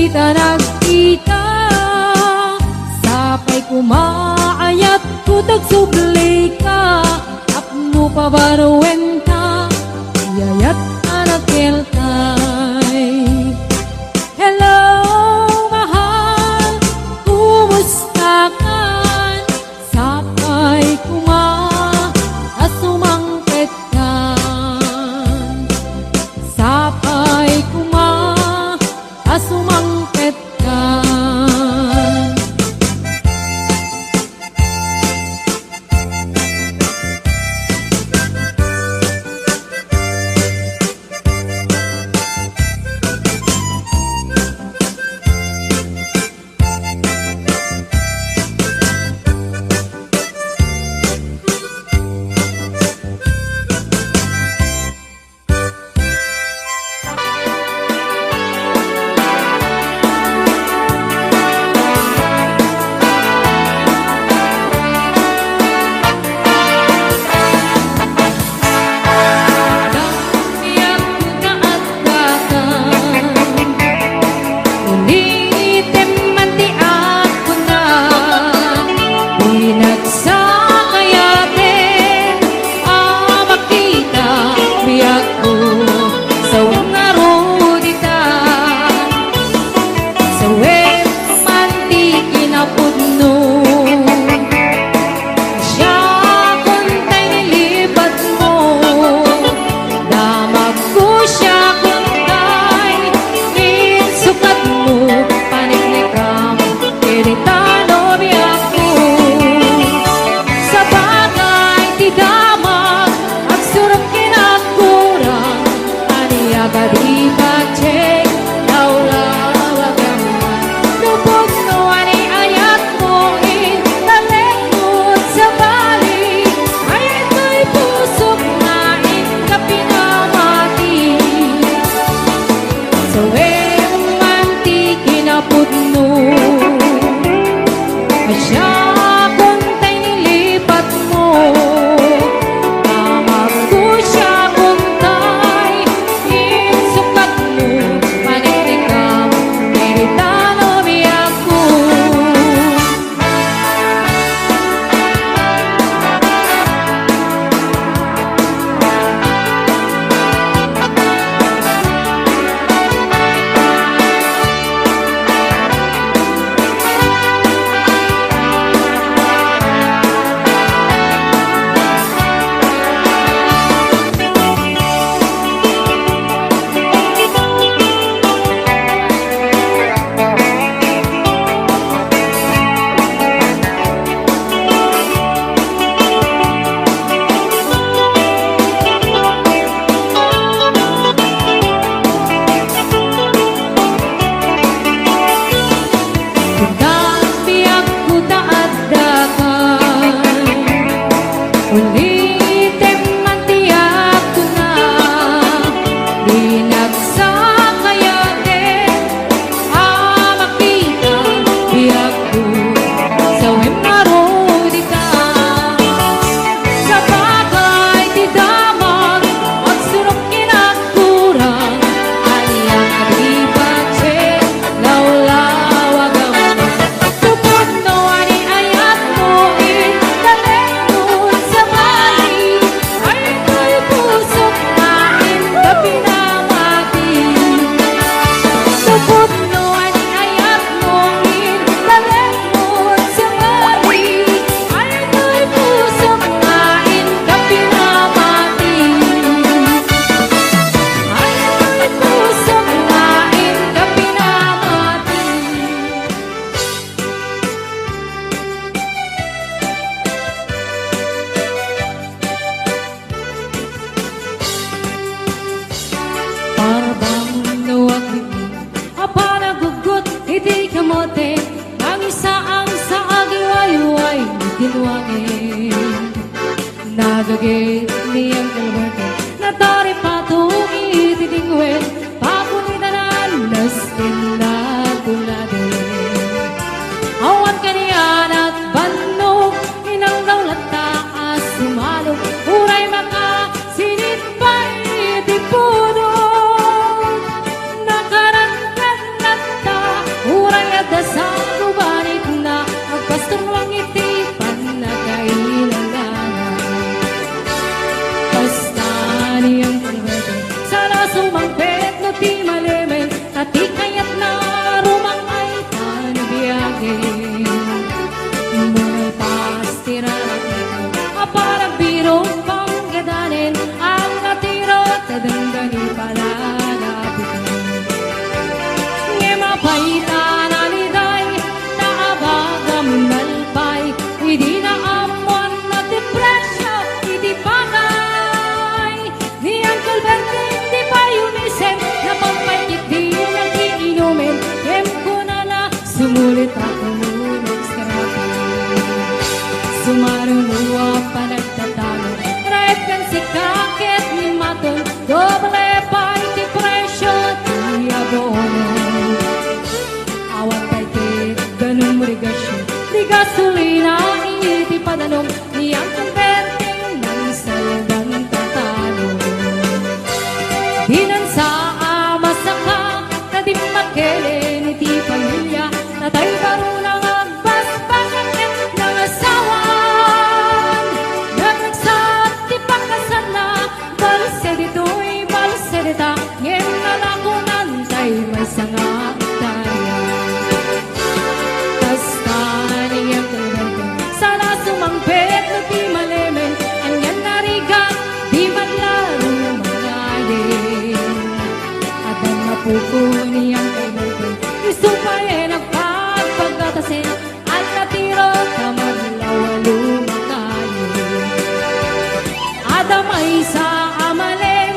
kita nagkita, sapay kumaayat kutag subli ka, apno pabaruwen ka, yayat anak kelkay. Hello mahal, kumusta ka? Sapay asumangket ka, sapay asumangket ka. Nagagit niyang kalwate Natari patong ititingwin Papunitanan Nastin na tulade Awan kaniyan at banog Inang daulat taas sumalog Uray maka sinit pa'y tipudog Nakarangkan nata gasolina, iti padanong niyang converting ng salbang tatalo. Dinan sa masaka, na di makelen iti pamilya, na tayo karunang agbasbagan ng asawan. Nagnagsat di pagkasal na, balse dito'y balse dita, ngayon na lang kung antay may sanga tayo. Kastahan niyang kalberte, sana sumangpet na di malemen, anyan narigat, di man laro mangayin. At ang napuko niyang kalberte, isupay nagpagpagkatasin, at natiro tamad lawalo makayin. Adam ay sa amalem,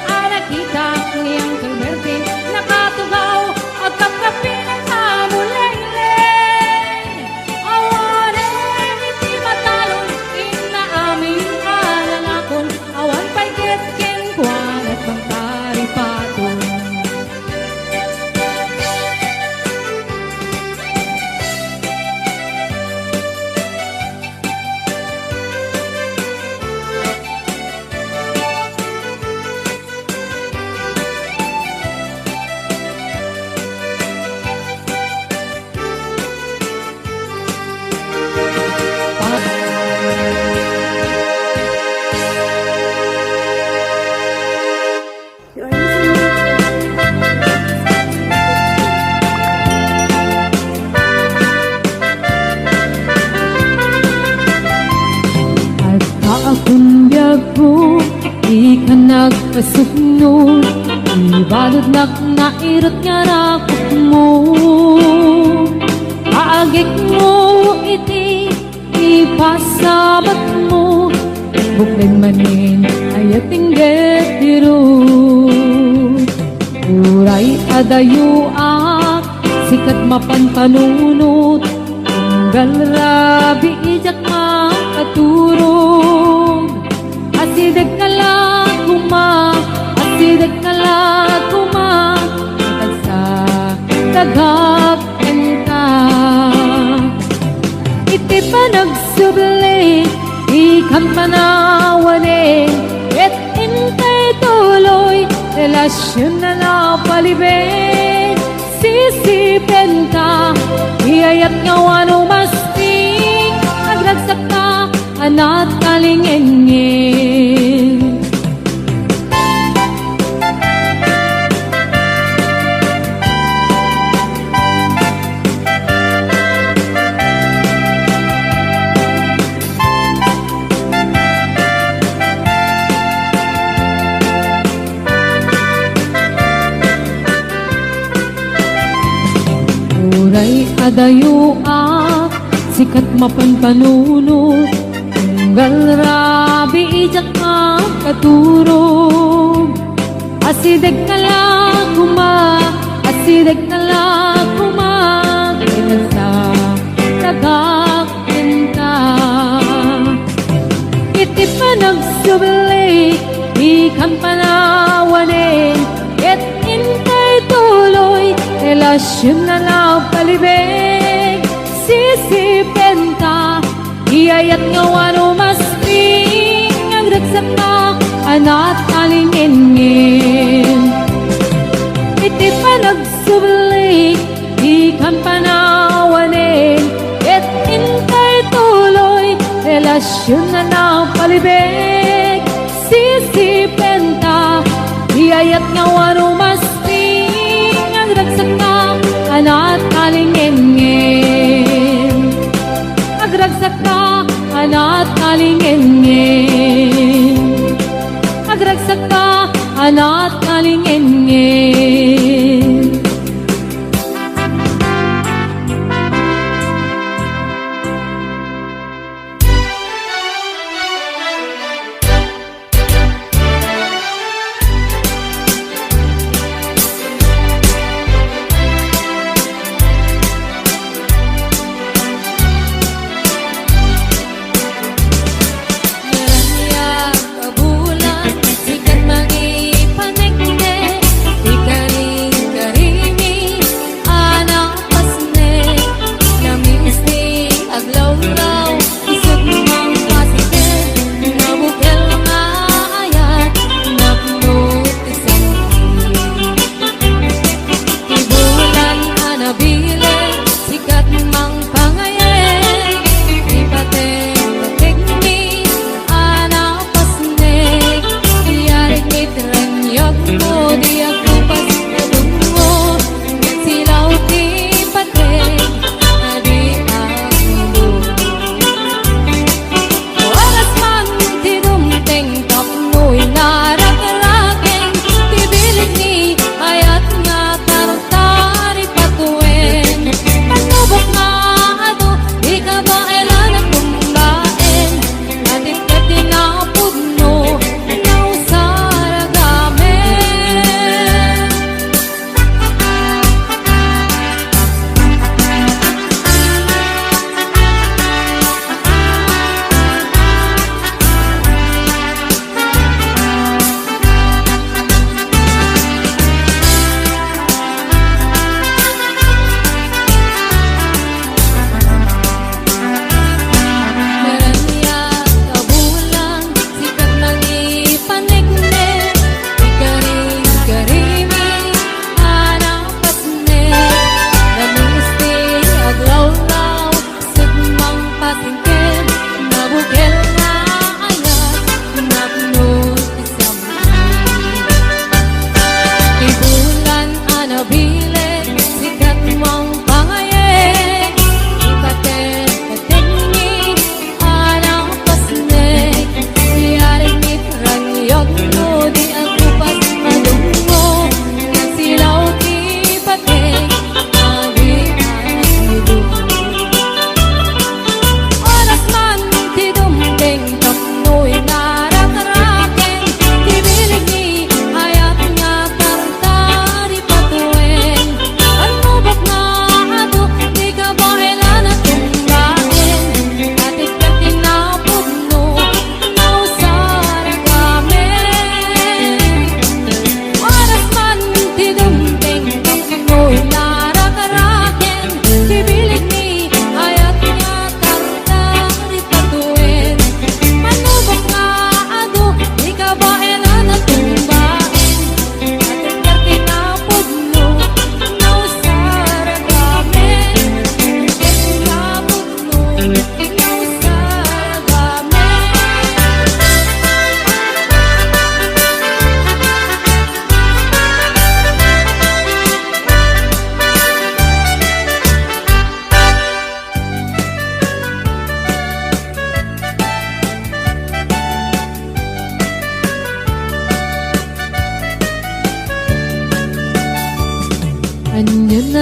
nakita niyang kalberte, nakatugaw at kapinan sa mulay-lay. Awanin iti matalon, inaamin alalakon, awan pa'y ketken kwan at pangkaripaton. At kaakong biyag ko, di ka nagpasukno, ibalod nairot nga rakot mo. Kaagik mo iti, ipasabat mo, buklen manin ay atingget diro. Uray adayo sikat mapanpanunot, tunggal rabi ijak makaturog. Asideg na lang kuma, sa tagak ka. Iti pa nagsubli, ikang panawanin, et intay tuloy, relasyon na napalibig. Sisipin ka, iyayat nga wano masting, nagragsak ka, anat kalingengin. Uray adayo sikat mapanpanunot, tunggal rabi ijak makaturog. Asideg na lang kuma, kailan sa tagakinta. Iti pa nagsubli, ikang panawanin, et intay tuloy, relasyon na napalibig. Sisipin ka, iyayat nga wano masting, nagragsak ka, anat kalingin. Iti pa nagsubli, ikang panawanin, et intay tuloy, relasyon na napalibig. Sisipin ka, iyayat nga wano masting, nagragsak ka, anat kalingin. Nagragsak ka, anat kalingin. Nagragsak ka, anat kalingin. Maranya kabulan, sikat magipanegde, di ka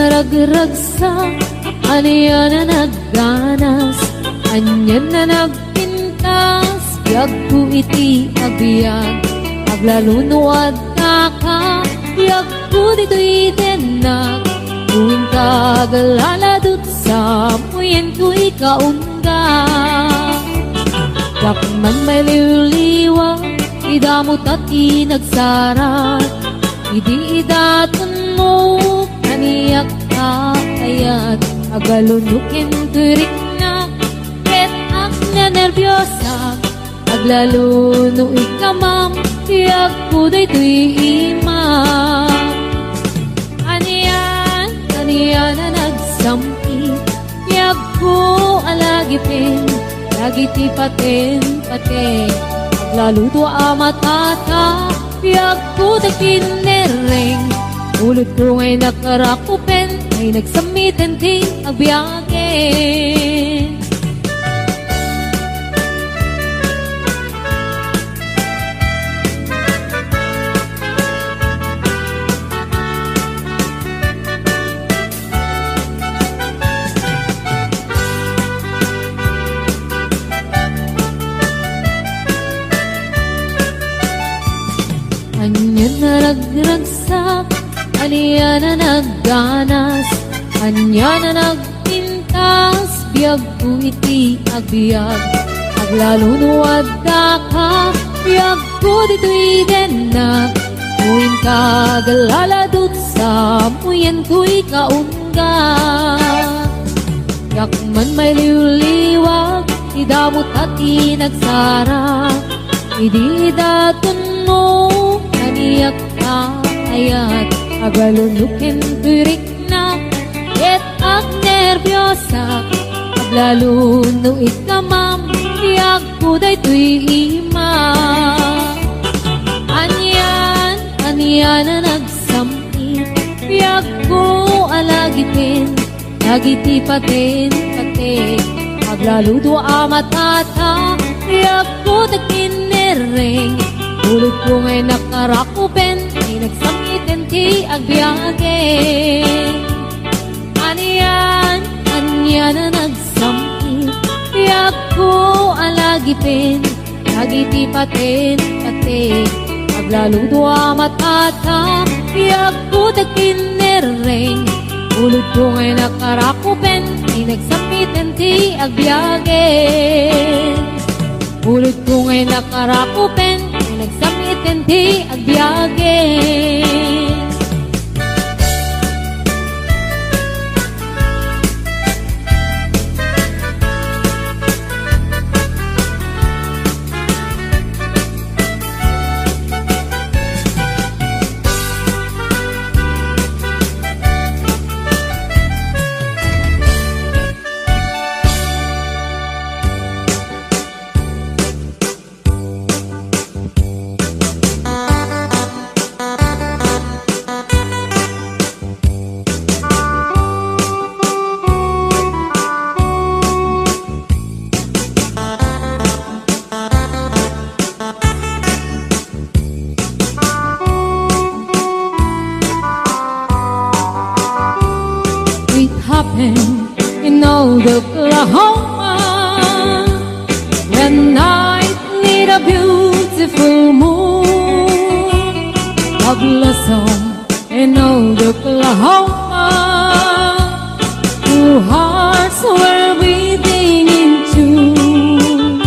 naragragsak, aniya na nagganas, anyan na nagpintas, biyag ko iti agbiag, aglalunuad ka, biyag ko dito'y denag, tuwing kagaladot sa muyen ko ikaunga. Dakman may liwliwa, idamot at inagsarat, idi idaton mo, kaniyak ka kayat, agalunukin turik na, ket ak na nervyosa, aglaluno ikamam, tiyak ko daytoy imam. Aniyan na nagsampi, tiyak ko alagipin, lagi ti paten, aglaluto amatata, tiyak ko nagpinereng, ulot ko ngay nakarakupen, ay nagsamitin ti agbiyagen. Anyan na nagragsak, aniya na nagganas, anya na nagpintas, biyag ko iti agbiag, aglalunuad ka, biyag ko dito'y denag, tuwing kagaladot sa muyen ko ikaunga. Yakman may liwliwag, idamot at inagsara, idi daton mo, kaniyak ka ayat, agalunukin turik na, ket ak nervyosa, aglaluno ikamam, tiyak ko daytoy imam. Anyan na nagsampi, tiyak ko alagipin, lagiti paten, aglaluto amatata, tiyak ko nagpinereng, ulot ko ngay nakarakupen, ay nagsamitin ti agbiyagen. Aniyan na nagsampi, tiyak ko alagipin, lagi ti paten, aglaluto amatata, tiyak ko nagpinereng, ulot ko ngay nakarakupen, ay nagsamitin ti agbiyagen. Ulot ko ngay nakarakupen, ay nagsamitin ti agbiyagen. In old Oklahoma, when night lit a beautiful moon, a blossom in old Oklahoma, two hearts were beating in tune.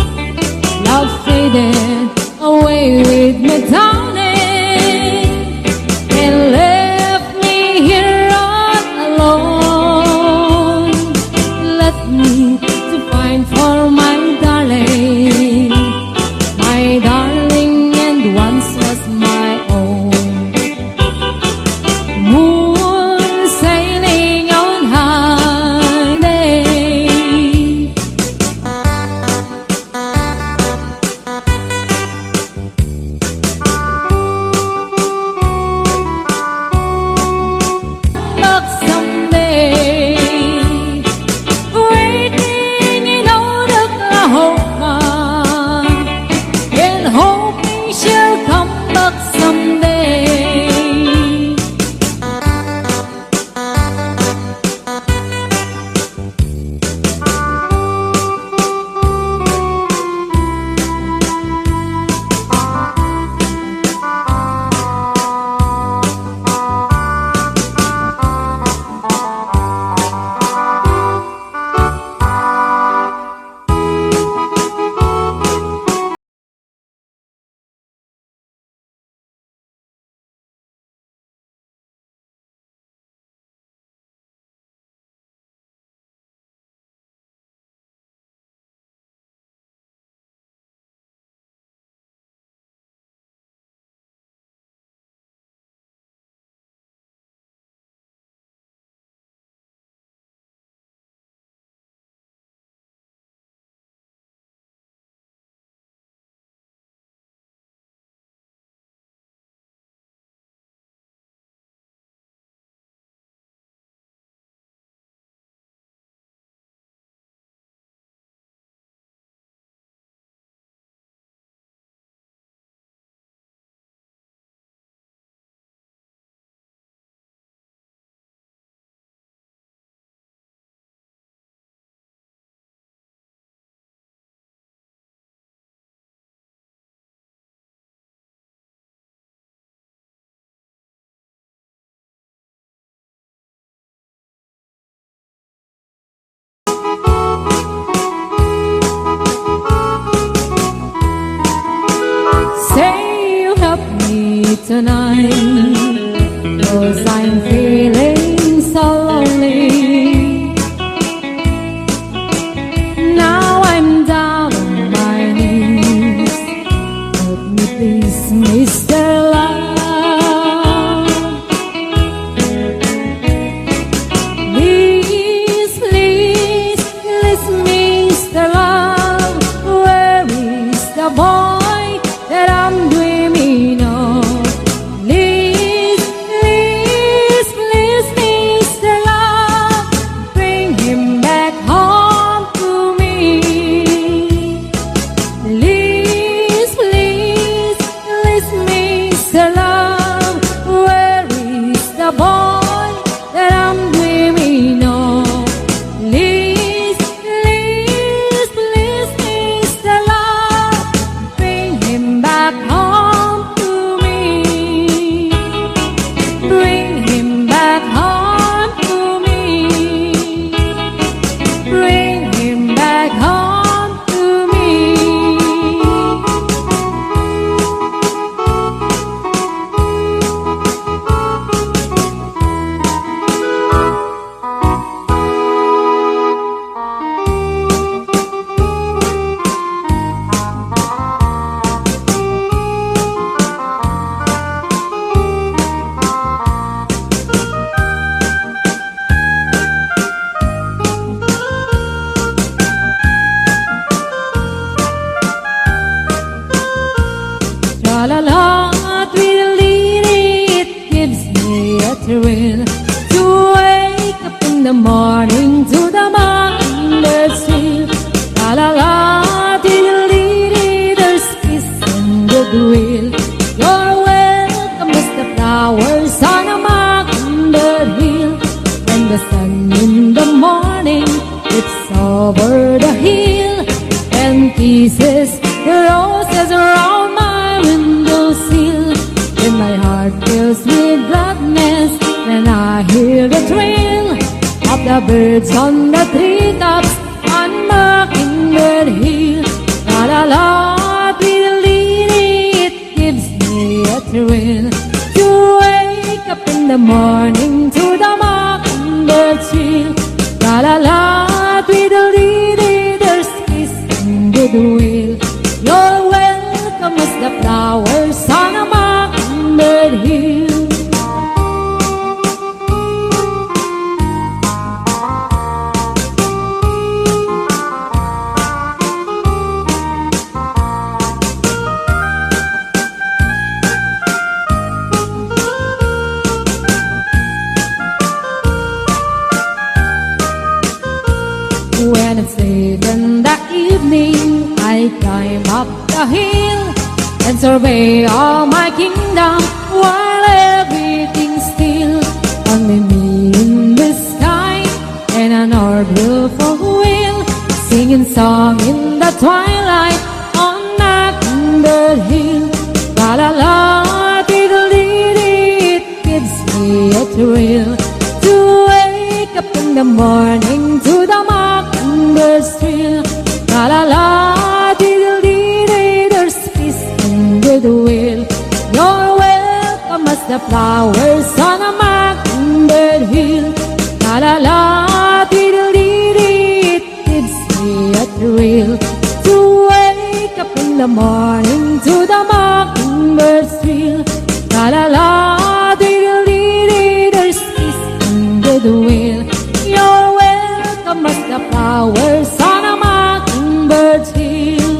Love faded away with me, darling, and left me here all alone. To find for my darling, and once was my own. Moon morning to the mockingbirds trill. La la la, diddly, there's peace and goodwill. You're welcome as the flowers on a mockingbird hill. When the sun in the morning it's over the hill and kisses the roses around my windowsill. When my heart fills with gladness when I hear the trill of the birds on the treetops on Mockingbird Hill. La la la, diddly, it gives me a thrill to wake up in the morning to the mockingbird trill. La la la, diddly, there's peace and goodwill. You're welcome as the flowers on a mockingbird hill. When it's late in the evening, I climb up the hill and survey all my kingdom while everything's still. Only me in the sky and an orb for wheel, singing song in the twilight on Mockingbird Hill. La la la, diddly, it gives me a thrill to wake up in the morning to the mockingbird's trill. La la la, diddly, there's peace and goodwill. You're welcome as the flowers on a mockingbird hill. La la la, diddly, it gives me a thrill to wake up in the morning to the mockingbird's trill. La la la, diddly, there's peace and goodwill. You're welcome as the flowers on a mockingbird's hill.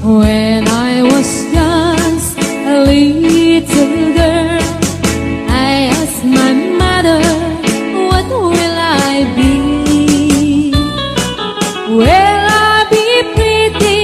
When I was just a little girl, I asked my mother, what will I be? Will I be pretty?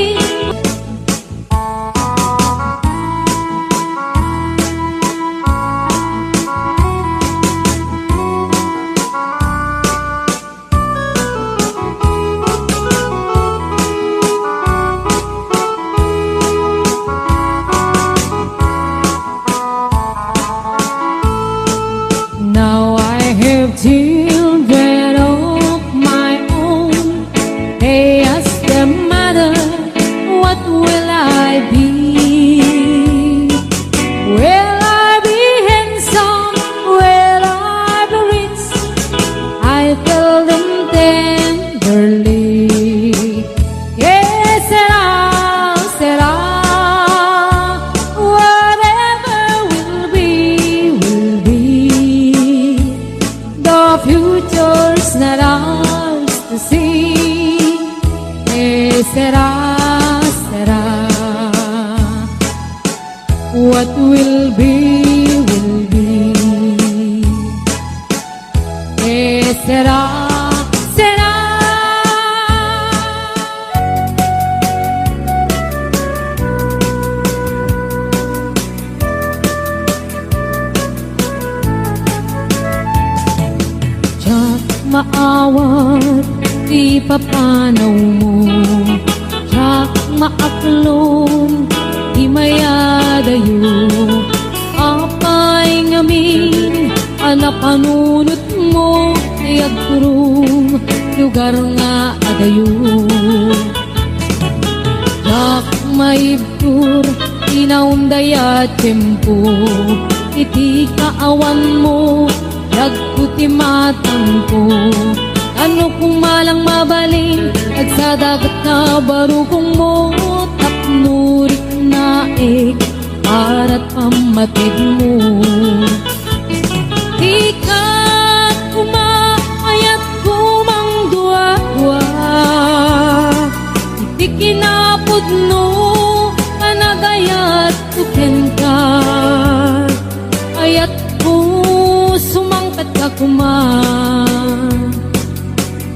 Now I have children of my own. They ask their mother, what will I be? Will I be handsome? Will I be rich? I tell them tenderly, yes, será, whatever will be, will be. The future's not ours to see. Será, what will be, will be. Será. Tiyak maawat, di papanaw mo. Tiyak maaklong, di mayadayo. Apay ngamin, anapanunot mo, tiyag kurong, lugar nga adayo. maibtur inaundaya tiyempo iti kaawan mo dagkuti matangko ano kumalang mabaling at sa dagat na barukong mo tapnurik na para't pamatid mo ikat kumaayat kumang dua-dua iti kinapod no kanagayat tuken ka ayat ko sumangkat ka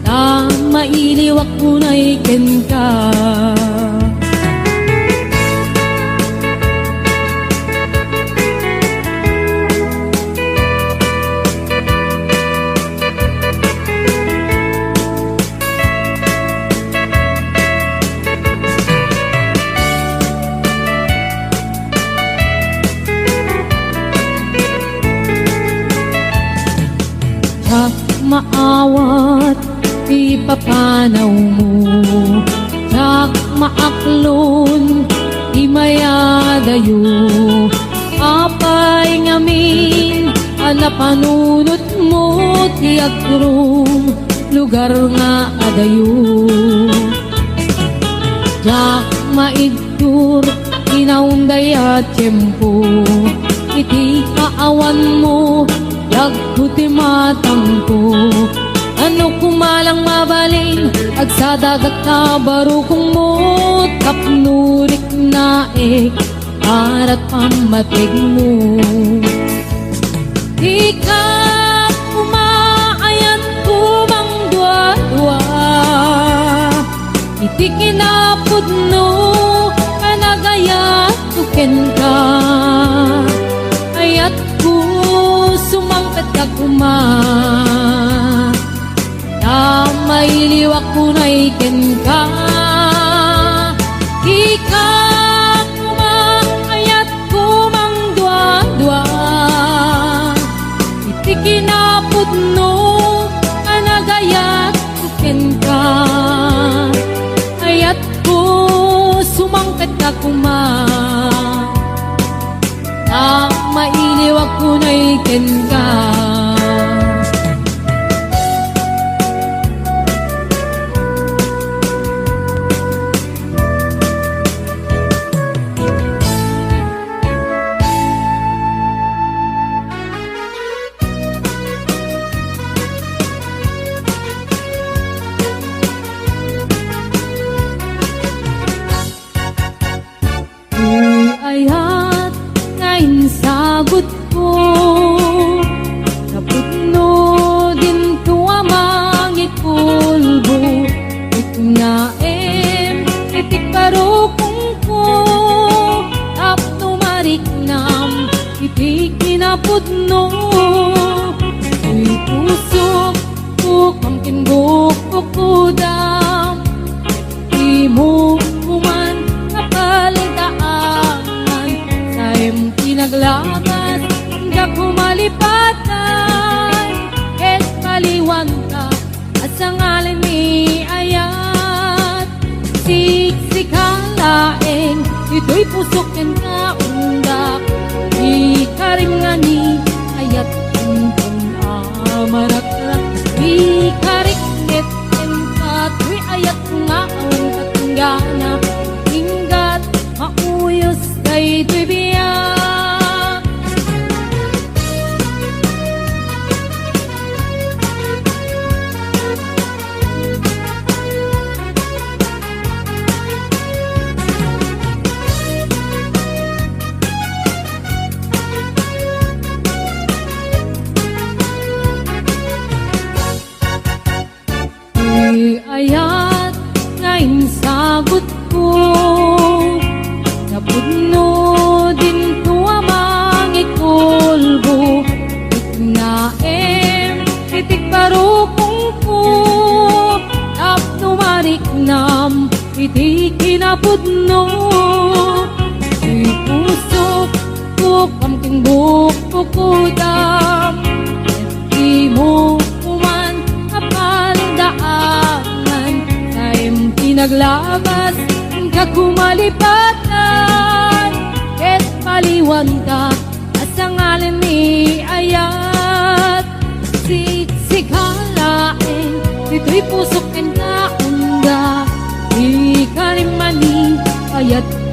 na mailiwak ko na iken ka maawat di papanaw mo sak maaklon di mayadayo apay ngamin anapanunot mo ti agrum lugar nga adayo jak maigtur inaunday at tiyempo iti kaawan mo dagkuti matangko ano kumalang mabaling ag sa dagat na barukong mo tapnurik na para't pamatig mo ikap kumaayat kumang dua-dua iti kinapod no kanagayat tuken ka ayat ko sumangkat ka na mailiwak ko na iken ka ikap kumaayat kumang dua-dua iti kinapod no kanagayat tuken ka ayat ko sumangkat ka na mailiwak ko na iken ka ayat ngayon sagot ko naputno din tuamangit pulbo itnaem itik parukong ko tapno mariknam itik kinaputno uy pusok kukamkin bukok kudam imo kuman kapaldaan pinaglagas hanggang kumalipatan et paliwan ka at sa ngalan ni ayat siksikan laeng ito'y pusok yan ka undak ikarim nga ni ayat untong amarak-rak ikariknet yan ka tuy ayat nga ang katunggana hinggat mauyos kay tuy biyak ayat ngayon sagot ko napudno din tuamang ikulbo itnaem itik parukong ko tapno mariknam itik kinapudno ipusok ko kamking bukok kudam imo kuman kapaldaan pinaglagas ka kumalipatan ket paliwan ka asangalan ni ayat sighalain dito'y pusok ken kaunda di ka rin maning ayat